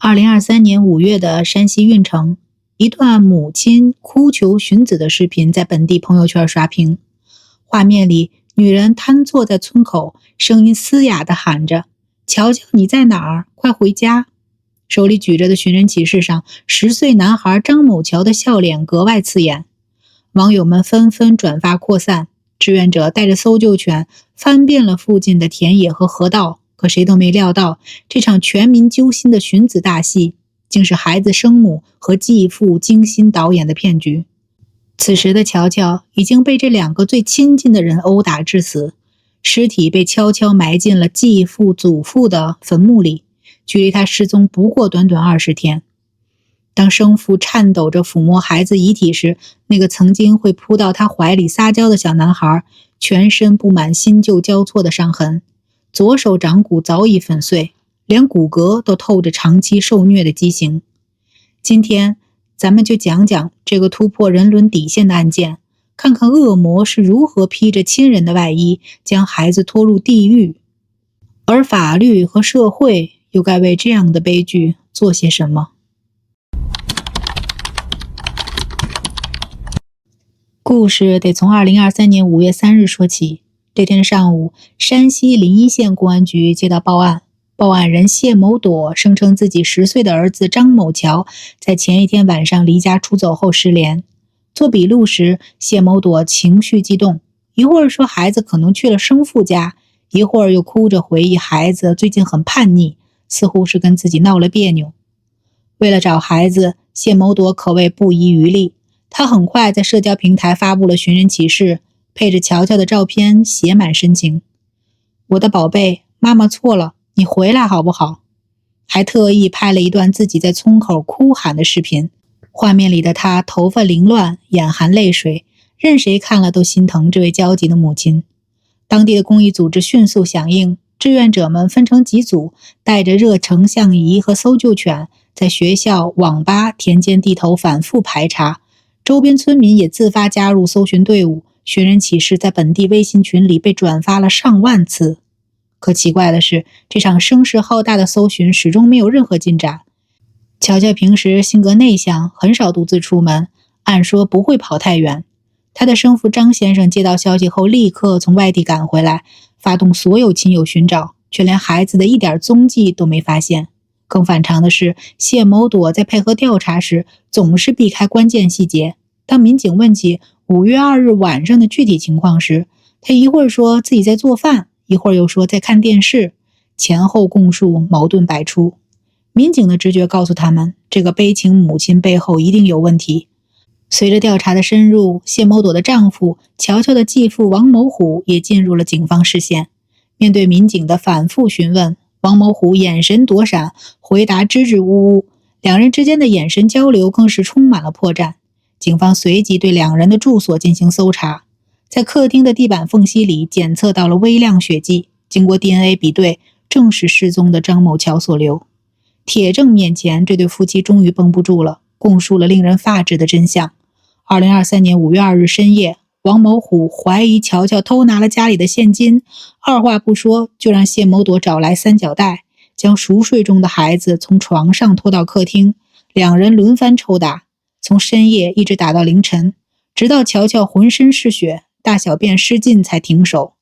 2023年5月的山西运城，一段母亲哭求寻子的视频在本地朋友圈刷屏。画面里，女人瘫坐在村口，声音嘶哑地喊着：乔乔你在哪儿？快回家！手里举着的寻人启事上，10岁男孩张某乔的笑脸格外刺眼。网友们纷纷转发扩散，志愿者带着搜救犬翻遍了附近的田野和河道，可谁都没料到，这场全民揪心的寻子大戏，竟是孩子生母和继父精心导演的骗局。此时的乔乔已经被这2个最亲近的人殴打致死，尸体被悄悄埋进了继父、祖父的坟墓里，距离他失踪不过短短20天。当生父颤抖着抚摸孩子遗体时，那个曾经会扑到他怀里撒娇的小男孩，全身布满新旧交错的伤痕，左手掌骨早已粉碎，连骨骼都透着长期受虐的畸形。今天咱们就讲讲这个突破人伦底线的案件，看看恶魔是如何披着亲人的外衣，将孩子拖入地狱，而法律和社会又该为这样的悲剧做些什么。故事得从2023年5月3日说起。这天上午，山西临沂县公安局接到报案，报案人谢某朵声称自己10岁的儿子张某乔在前一天晚上离家出走后失联。做笔录时，谢某朵情绪激动，一会儿说孩子可能去了生父家，一会儿又哭着回忆孩子最近很叛逆，似乎是跟自己闹了别扭。为了找孩子，谢某朵可谓不遗余力，他很快在社交平台发布了寻人启事，配着乔乔的照片，写满深情。我的宝贝，妈妈错了，你回来好不好？还特意拍了一段自己在村口哭喊的视频，画面里的他头发凌乱，眼含泪水，任谁看了都心疼这位焦急的母亲。当地的公益组织迅速响应，志愿者们分成几组，带着热成像仪和搜救犬，在学校、网吧、田间地头反复排查，周边村民也自发加入搜寻队伍，寻人启事在本地微信群里被转发了上万次。可奇怪的是，这场声势浩大的搜寻始终没有任何进展。乔乔平时性格内向，很少独自出门，按说不会跑太远。他的生父张先生接到消息后，立刻从外地赶回来，发动所有亲友寻找，却连孩子的一点踪迹都没发现。更反常的是，谢某朵在配合调查时，总是避开关键细节。当民警问起5月2日晚上的具体情况时，他一会儿说自己在做饭，一会儿又说在看电视，前后供述矛盾百出。民警的直觉告诉他们，这个悲情母亲背后一定有问题。随着调查的深入，谢某朵的丈夫、乔乔的继父王某虎也进入了警方视线。面对民警的反复询问，王某虎眼神躲闪，回答支支吾吾，两人之间的眼神交流更是充满了破绽。警方随即对2人的住所进行搜查，在客厅的地板缝隙里检测到了微量血迹，经过 DNA 比对，正是失踪的张某乔所留。铁证面前，这对夫妻终于绷不住了，供述了令人发指的真相。2023年5月2日深夜，王某虎怀疑乔乔偷拿了家里的现金，二话不说就让谢某朵找来3角带，将熟睡中的孩子从床上拖到客厅，2人轮番抽打，从深夜一直打到凌晨，直到乔乔浑身是血，大小便失禁才停手。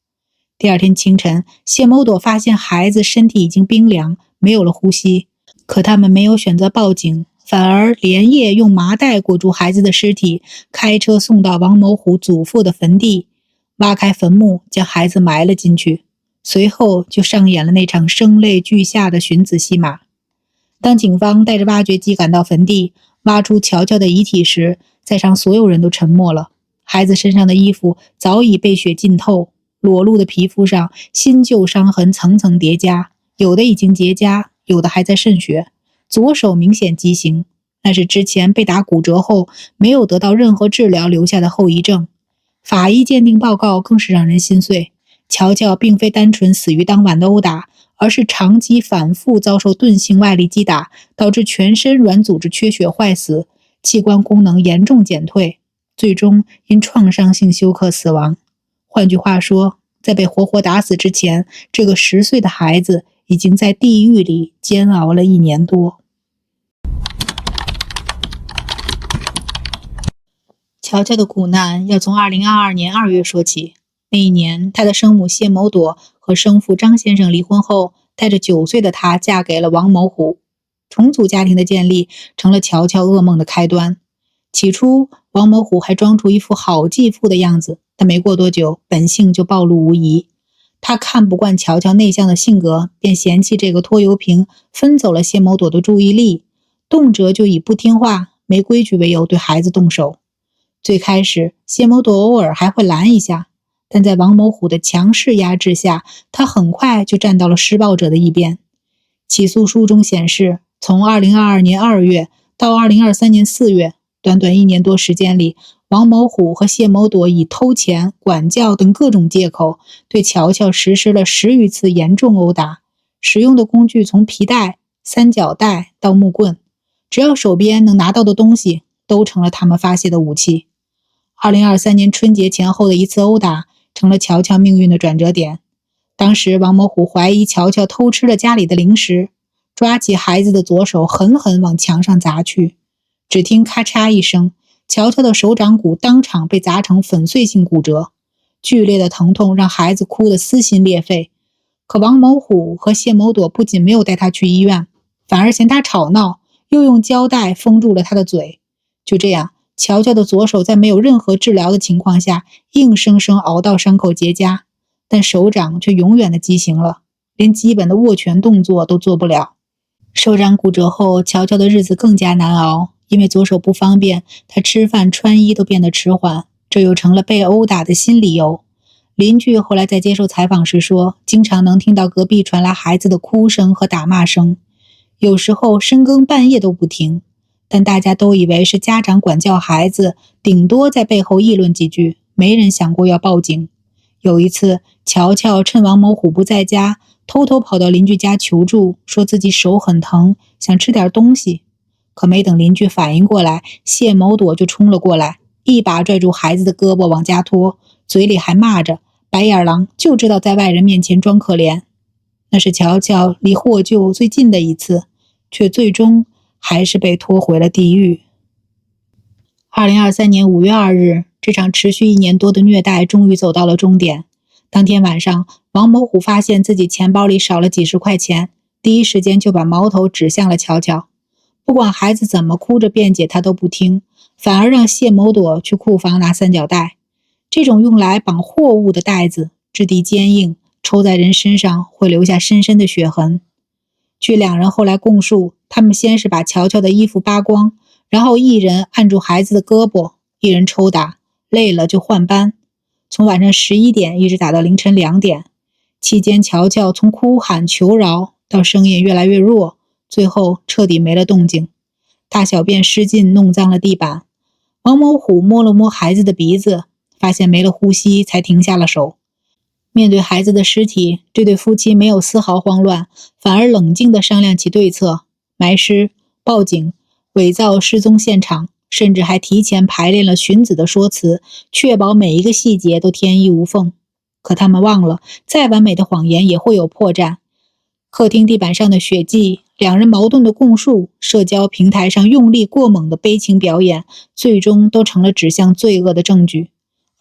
第2天清晨，谢某朵发现孩子身体已经冰凉，没有了呼吸，可他们没有选择报警，反而连夜用麻袋裹住孩子的尸体，开车送到王某虎祖父的坟地，挖开坟墓，将孩子埋了进去。随后就上演了那场声泪俱下的寻子戏码。当警方带着挖掘机赶到坟地，挖出乔乔的遗体时，在场所有人都沉默了。孩子身上的衣服早已被血浸透，裸露的皮肤上新旧伤痕层层叠加，有的已经结痂，有的还在渗血，左手明显畸形，那是之前被打骨折后没有得到任何治疗留下的后遗症。法医鉴定报告更是让人心碎，乔乔并非单纯死于当晚的殴打，而是长期反复遭受钝性外力击打，导致全身软组织缺血坏死，器官功能严重减退，最终因创伤性休克死亡。换句话说，在被活活打死之前，这个10岁的孩子已经在地狱里煎熬了1年多。乔乔的苦难要从2022年2月说起。那一年，她的生母谢某朵和生父张先生离婚后，带着9岁的她嫁给了王某虎。重组家庭的建立成了乔乔噩梦的开端。起初，王某虎还装出一副好继父的样子，但没过多久，本性就暴露无遗。他看不惯乔乔内向的性格，便嫌弃这个拖油瓶分走了谢某朵的注意力，动辄就以不听话、没规矩为由对孩子动手。最开始，谢某朵偶尔还会拦一下，但在王某虎的强势压制下，他很快就站到了施暴者的一边。起诉书中显示，从2022年2月到2023年4月，短短1年多时间里，王某虎和谢某朵以偷钱、管教等各种借口，对乔乔实施了10余次严重殴打，使用的工具从皮带、三角带到木棍，只要手边能拿到的东西，都成了他们发泄的武器。2023年春节前后的一次殴打，成了乔乔命运的转折点。当时王某虎怀疑乔乔偷吃了家里的零食，抓起孩子的左手狠狠往墙上砸去，只听咔嚓一声，乔乔的手掌骨当场被砸成粉碎性骨折，剧烈的疼痛让孩子哭得撕心裂肺。可王某虎和谢某朵不仅没有带他去医院，反而嫌他吵闹，又用胶带封住了他的嘴。就这样，乔乔的左手在没有任何治疗的情况下，硬生生熬到伤口结痂，但手掌却永远的畸形了，连基本的握拳动作都做不了。手掌骨折后，乔乔的日子更加难熬，因为左手不方便，他吃饭穿衣都变得迟缓，这又成了被殴打的新理由。邻居后来在接受采访时说，经常能听到隔壁传来孩子的哭声和打骂声，有时候深更半夜都不停，但大家都以为是家长管教孩子，顶多在背后议论几句，没人想过要报警。有一次，乔乔趁王某虎不在家，偷偷跑到邻居家求助，说自己手很疼，想吃点东西。可没等邻居反应过来，谢某朵就冲了过来，一把拽住孩子的胳膊往家拖，嘴里还骂着白眼狼就知道在外人面前装可怜。那是乔乔离获救最近的一次，却最终还是被拖回了地狱。2023年5月2日，这场持续1年多的虐待终于走到了终点。当天晚上，王某虎发现自己钱包里少了几十块钱，第一时间就把矛头指向了乔乔。不管孩子怎么哭着辩解，他都不听，反而让谢某朵去库房拿三角带。这种用来绑货物的带子质地坚硬，抽在人身上会留下深深的血痕。据两人后来供述，他们先是把乔乔的衣服扒光，然后一人按住孩子的胳膊，一人抽打，累了就换班，从晚上11点一直打到凌晨2点。期间，乔乔从哭喊求饶到声音越来越弱，最后彻底没了动静，大小便失禁，弄脏了地板。王某虎摸了摸孩子的鼻子，发现没了呼吸，才停下了手。面对孩子的尸体，这对夫妻没有丝毫慌乱，反而冷静地商量起对策：埋尸、报警、伪造失踪现场，甚至还提前排练了寻子的说辞，确保每一个细节都天衣无缝。可他们忘了，再完美的谎言也会有破绽。客厅地板上的血迹，两人矛盾的供述，社交平台上用力过猛的悲情表演，最终都成了指向罪恶的证据。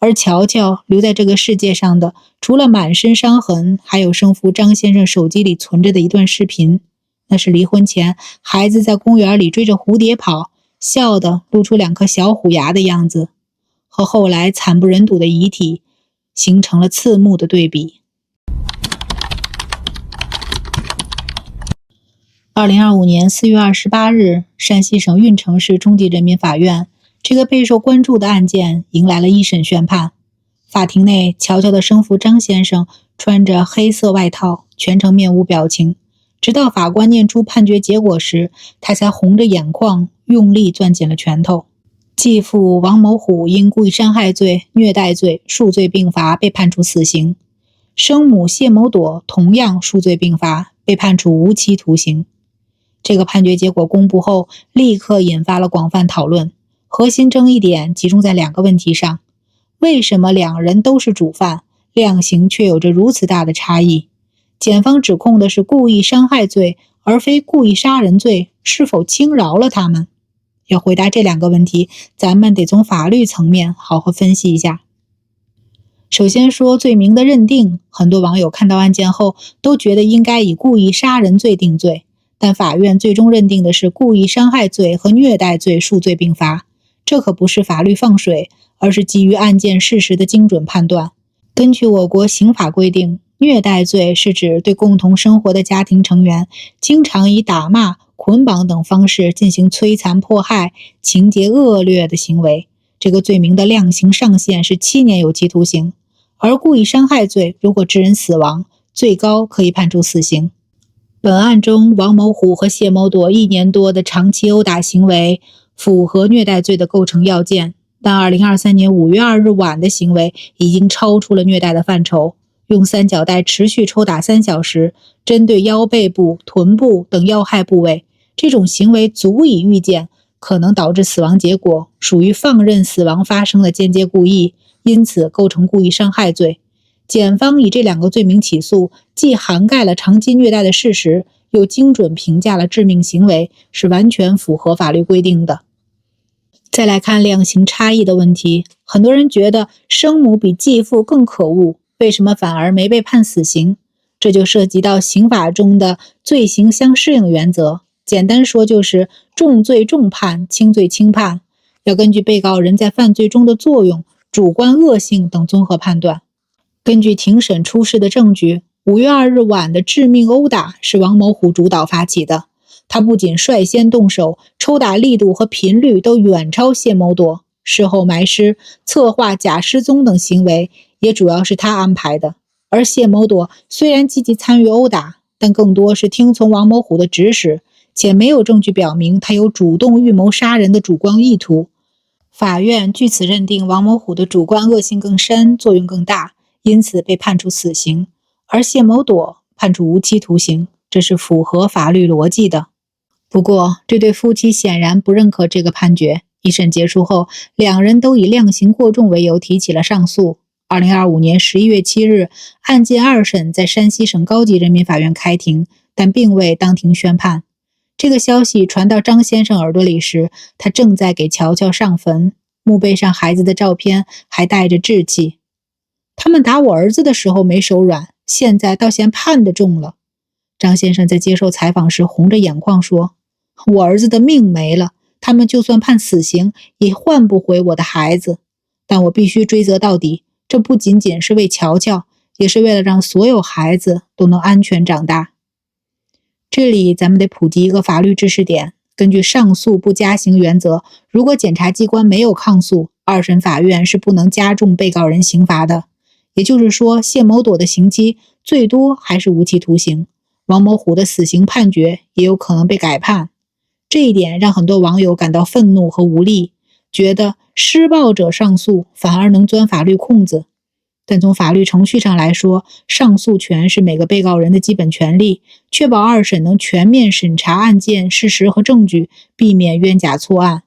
而乔乔留在这个世界上的，除了满身伤痕，还有生父张先生手机里存着的一段视频。那是离婚前，孩子在公园里追着蝴蝶跑，笑得露出2颗小虎牙的样子，和后来惨不忍睹的遗体形成了刺目的对比。2025年4月28日，山西省运城市中级人民法院，这个备受关注的案件迎来了一审宣判。法庭内，乔乔的生父张先生穿着黑色外套，全程面无表情，直到法官念出判决结果时，他才红着眼眶，用力攥紧了拳头。继父王某虎因故意伤害罪、虐待罪数罪并罚，被判处死刑；生母谢某朵同样数罪并罚，被判处无期徒刑。这个判决结果公布后，立刻引发了广泛讨论。核心争议点集中在2个问题上：为什么2人都是主犯，量刑却有着如此大的差异？检方指控的是故意伤害罪，而非故意杀人罪，是否轻饶了他们？要回答这2个问题，咱们得从法律层面好好分析一下。首先说罪名的认定，很多网友看到案件后都觉得应该以故意杀人罪定罪，但法院最终认定的是故意伤害罪和虐待罪数罪并罚。这可不是法律放水，而是基于案件事实的精准判断。根据我国刑法规定，虐待罪是指对共同生活的家庭成员经常以打骂、捆绑等方式进行摧残迫害，情节恶劣的行为。这个罪名的量刑上限是7年有期徒刑，而故意伤害罪如果致人死亡，最高可以判处死刑。本案中，王某虎和谢某朵1年多的长期殴打行为符合虐待罪的构成要件，但2023年5月2日晚的行为已经超出了虐待的范畴。用三角带持续抽打3小时，针对腰背部、臀部等要害部位，这种行为足以预见可能导致死亡结果，属于放任死亡发生的间接故意，因此构成故意伤害罪。检方以这2个罪名起诉，既涵盖了长期虐待的事实，又精准评价了致命行为，是完全符合法律规定的。再来看量刑差异的问题，很多人觉得生母比继父更可恶，为什么反而没被判死刑？这就涉及到刑法中的罪刑相适应原则，简单说就是重罪重判，轻罪轻判，要根据被告人在犯罪中的作用、主观恶性等综合判断。根据庭审出示的证据，5月2日晚的致命殴打是王某虎主导发起的，他不仅率先动手，抽打力度和频率都远超谢某朵，事后埋尸、策划假失踪等行为也主要是他安排的。而谢某朵虽然积极参与殴打，但更多是听从王某虎的指使，且没有证据表明他有主动预谋杀人的主观意图。法院据此认定王某虎的主观恶性更深，作用更大，因此被判处死刑，而谢某朵判处无期徒刑，这是符合法律逻辑的。不过，这对夫妻显然不认可这个判决。一审结束后，2人都以量刑过重为由提起了上诉。2025年11月7日，案件2审在山西省高级人民法院开庭，但并未当庭宣判。这个消息传到张先生耳朵里时，他正在给乔乔上坟，墓碑上孩子的照片还带着稚气。他们打我儿子的时候没手软，现在倒嫌判得重了。张先生在接受采访时红着眼眶说，我儿子的命没了，他们就算判死刑也换不回我的孩子，但我必须追责到底，这不仅仅是为乔乔，也是为了让所有孩子都能安全长大。这里咱们得普及一个法律知识点，根据上诉不加刑原则，如果检察机关没有抗诉，2审法院是不能加重被告人刑罚的。也就是说，谢某朵的刑期最多还是无期徒刑，王某虎的死刑判决也有可能被改判。这一点让很多网友感到愤怒和无力，觉得施暴者上诉反而能钻法律空子。但从法律程序上来说，上诉权是每个被告人的基本权利，确保2审能全面审查案件事实和证据，避免冤假错案。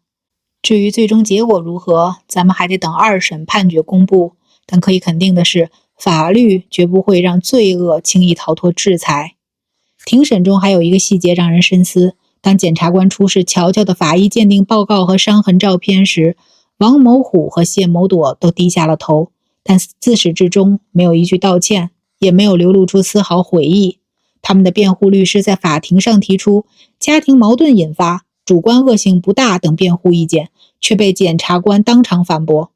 至于最终结果如何，咱们还得等2审判决公布。但可以肯定的是，法律绝不会让罪恶轻易逃脱制裁。庭审中还有一个细节让人深思，当检察官出示乔乔的法医鉴定报告和伤痕照片时，王某虎和谢某朵都低下了头，但自始至终没有一句道歉，也没有流露出丝毫悔意。他们的辩护律师在法庭上提出家庭矛盾引发、主观恶性不大等辩护意见，却被检察官当场反驳。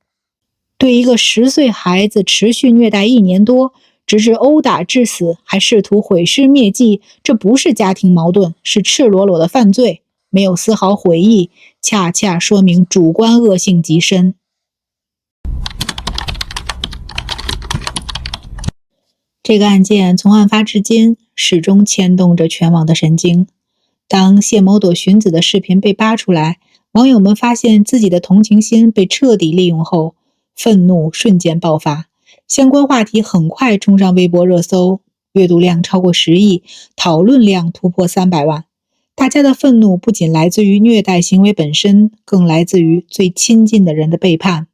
对一个10岁孩子持续虐待1年多，直至殴打致死，还试图毁尸灭迹，这不是家庭矛盾，是赤裸裸的犯罪，没有丝毫悔意，恰恰说明主观恶性极深。这个案件从案发至今，始终牵动着全网的神经。当谢某朵寻子的视频被扒出来，网友们发现自己的同情心被彻底利用后，愤怒瞬间爆发，相关话题很快冲上微博热搜，阅读量超过10亿，讨论量突破300万。大家的愤怒不仅来自于虐待行为本身，更来自于最亲近的人的背叛。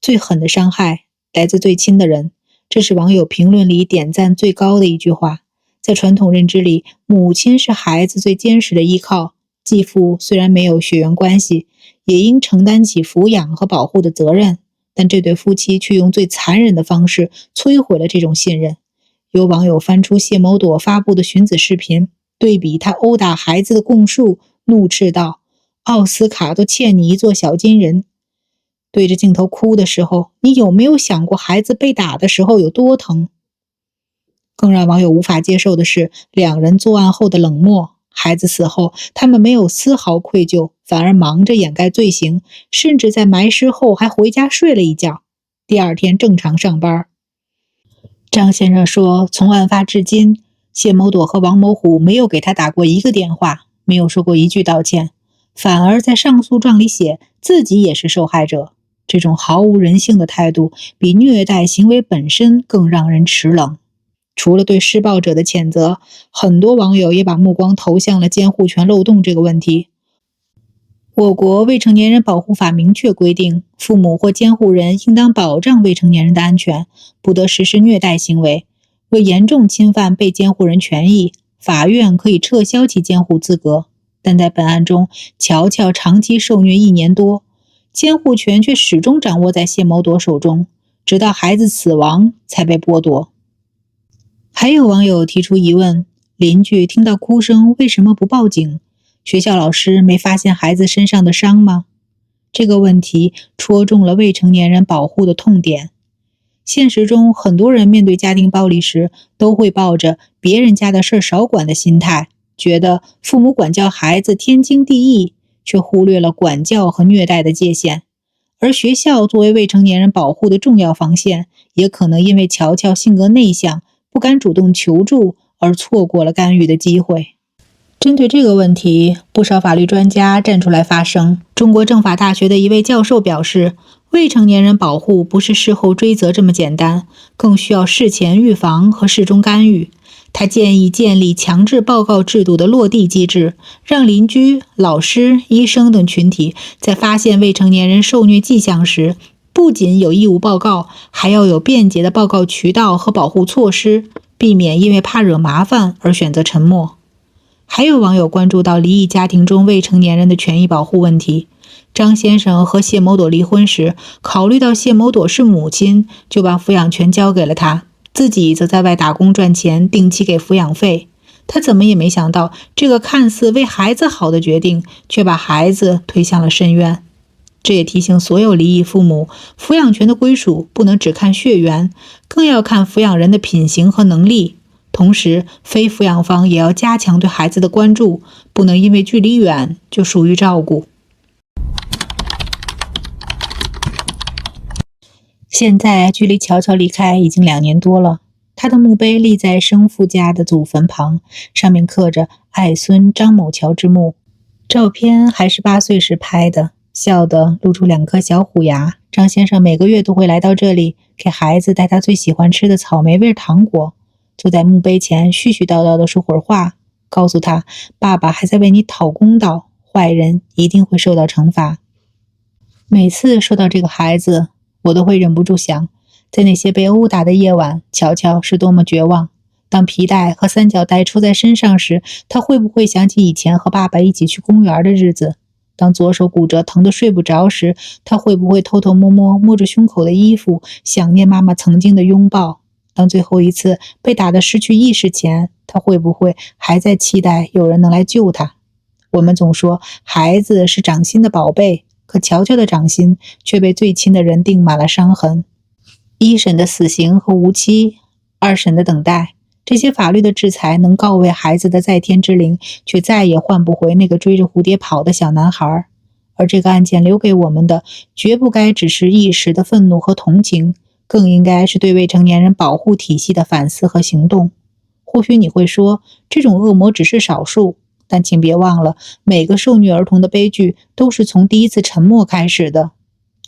最狠的伤害来自最亲的人，这是网友评论里点赞最高的一句话。在传统认知里，母亲是孩子最坚实的依靠，继父虽然没有血缘关系，也应承担起抚养和保护的责任，但这对夫妻却用最残忍的方式摧毁了这种信任。有网友翻出谢某朵发布的寻子视频，对比他殴打孩子的供述，怒斥道：奥斯卡都欠你一座小金人。对着镜头哭的时候，你有没有想过孩子被打的时候有多疼？更让网友无法接受的是，两人作案后的冷漠。孩子死后，他们没有丝毫愧疚，反而忙着掩盖罪行，甚至在埋尸后还回家睡了一觉，第二天正常上班。张先生说，从案发至今，谢某朵和王某虎没有给他打过一个电话，没有说过一句道歉，反而在上诉状里写自己也是受害者。这种毫无人性的态度，比虐待行为本身更让人齿冷。除了对施暴者的谴责，很多网友也把目光投向了监护权漏洞这个问题。我国未成年人保护法明确规定，父母或监护人应当保障未成年人的安全，不得实施虐待行为。为严重侵犯被监护人权益，法院可以撤销其监护资格。但在本案中，乔乔长期受虐1年多，监护权却始终掌握在谢某朵手中，直到孩子死亡才被剥夺。还有网友提出疑问，邻居听到哭声为什么不报警？学校老师没发现孩子身上的伤吗？这个问题戳中了未成年人保护的痛点。现实中，很多人面对家庭暴力时，都会抱着别人家的事少管的心态，觉得父母管教孩子天经地义，却忽略了管教和虐待的界限。而学校作为未成年人保护的重要防线，也可能因为乔乔性格内向，不敢主动求助，而错过了干预的机会。针对这个问题，不少法律专家站出来发声。中国政法大学的一位教授表示，未成年人保护不是事后追责这么简单，更需要事前预防和事中干预。他建议建立强制报告制度的落地机制，让邻居、老师、医生等群体在发现未成年人受虐迹象时，不仅有义务报告，还要有便捷的报告渠道和保护措施，避免因为怕惹麻烦而选择沉默。还有网友关注到离异家庭中未成年人的权益保护问题。张先生和谢某朵离婚时，考虑到谢某朵是母亲，就把抚养权交给了她，自己则在外打工赚钱，定期给抚养费。他怎么也没想到，这个看似为孩子好的决定，却把孩子推向了深渊。这也提醒所有离异父母，抚养权的归属不能只看血缘，更要看抚养人的品行和能力。同时，非抚养方也要加强对孩子的关注，不能因为距离远就疏于照顾。现在距离乔乔离开已经2年多了，他的墓碑立在生父家的祖坟旁，上面刻着爱孙张某乔之墓。照片还是8岁时拍的，笑得露出2颗小虎牙。张先生每个月都会来到这里，给孩子带他最喜欢吃的草莓味糖果，坐在墓碑前絮絮叨叨地说会儿话，告诉他爸爸还在为你讨公道，坏人一定会受到惩罚。每次说到这个孩子，我都会忍不住想，在那些被殴打的夜晚，乔乔是多么绝望。当皮带和三角带抽在身上时，他会不会想起以前和爸爸一起去公园的日子？当左手骨折疼得睡不着时，他会不会偷偷摸着胸口的衣服，想念妈妈曾经的拥抱？当最后一次被打得失去意识前，他会不会还在期待有人能来救他？我们总说孩子是掌心的宝贝，可乔乔的掌心却被最亲的人钉满了伤痕。1审的死刑和无期，2审的等待，这些法律的制裁能告慰孩子的在天之灵，却再也换不回那个追着蝴蝶跑的小男孩。而这个案件留给我们的，绝不该只是一时的愤怒和同情，更应该是对未成年人保护体系的反思和行动。或许你会说，这种恶魔只是少数，但请别忘了，每个受虐儿童的悲剧都是从第一次沉默开始的。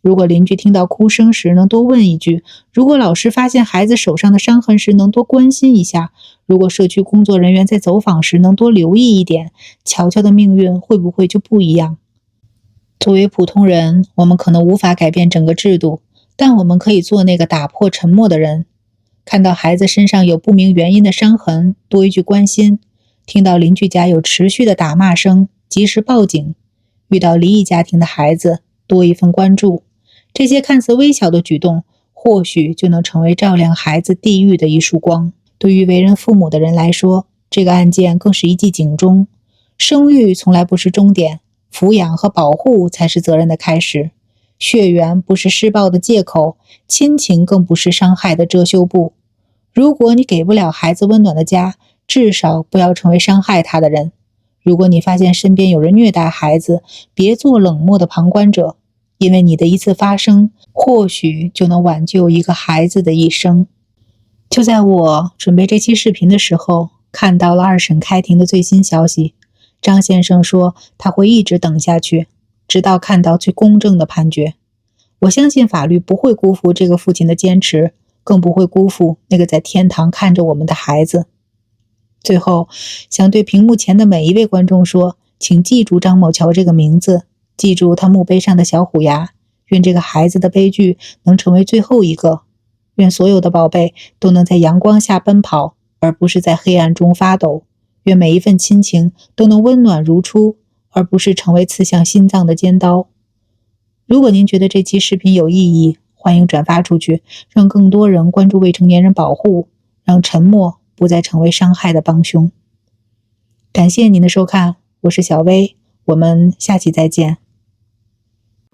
如果邻居听到哭声时能多问一句，如果老师发现孩子手上的伤痕时能多关心一下，如果社区工作人员在走访时能多留意一点，乔乔的命运会不会就不一样？作为普通人，我们可能无法改变整个制度，但我们可以做那个打破沉默的人。看到孩子身上有不明原因的伤痕，多一句关心；听到邻居家有持续的打骂声，及时报警，遇到离异家庭的孩子多一份关注。这些看似微小的举动，或许就能成为照亮孩子地狱的一束光。对于为人父母的人来说，这个案件更是一记警钟。生育从来不是终点，抚养和保护才是责任的开始。血缘不是施暴的借口，亲情更不是伤害的遮羞布。如果你给不了孩子温暖的家，至少不要成为伤害他的人。如果你发现身边有人虐待孩子，别做冷漠的旁观者，因为你的一次发声，或许就能挽救一个孩子的一生。就在我准备这期视频的时候，看到了二审开庭的最新消息。张先生说他会一直等下去，直到看到最公正的判决。我相信法律不会辜负这个父亲的坚持，更不会辜负那个在天堂看着我们的孩子。最后，想对屏幕前的每一位观众说，请记住张某桥这个名字，记住他墓碑上的小虎牙，愿这个孩子的悲剧能成为最后一个，愿所有的宝贝都能在阳光下奔跑，而不是在黑暗中发抖，愿每一份亲情都能温暖如初，而不是成为刺向心脏的尖刀。如果您觉得这期视频有意义，欢迎转发出去，让更多人关注未成年人保护，让沉默不再成为伤害的帮凶。感谢您的收看，我是小薇，我们下期再见。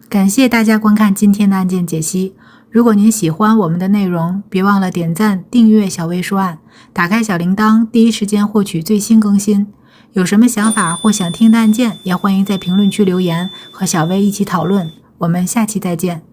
感谢大家观看今天的案件解析。如果您喜欢我们的内容，别忘了点赞、订阅小薇说案，打开小铃铛，第一时间获取最新更新。有什么想法或想听的案件，也欢迎在评论区留言，和小薇一起讨论。我们下期再见。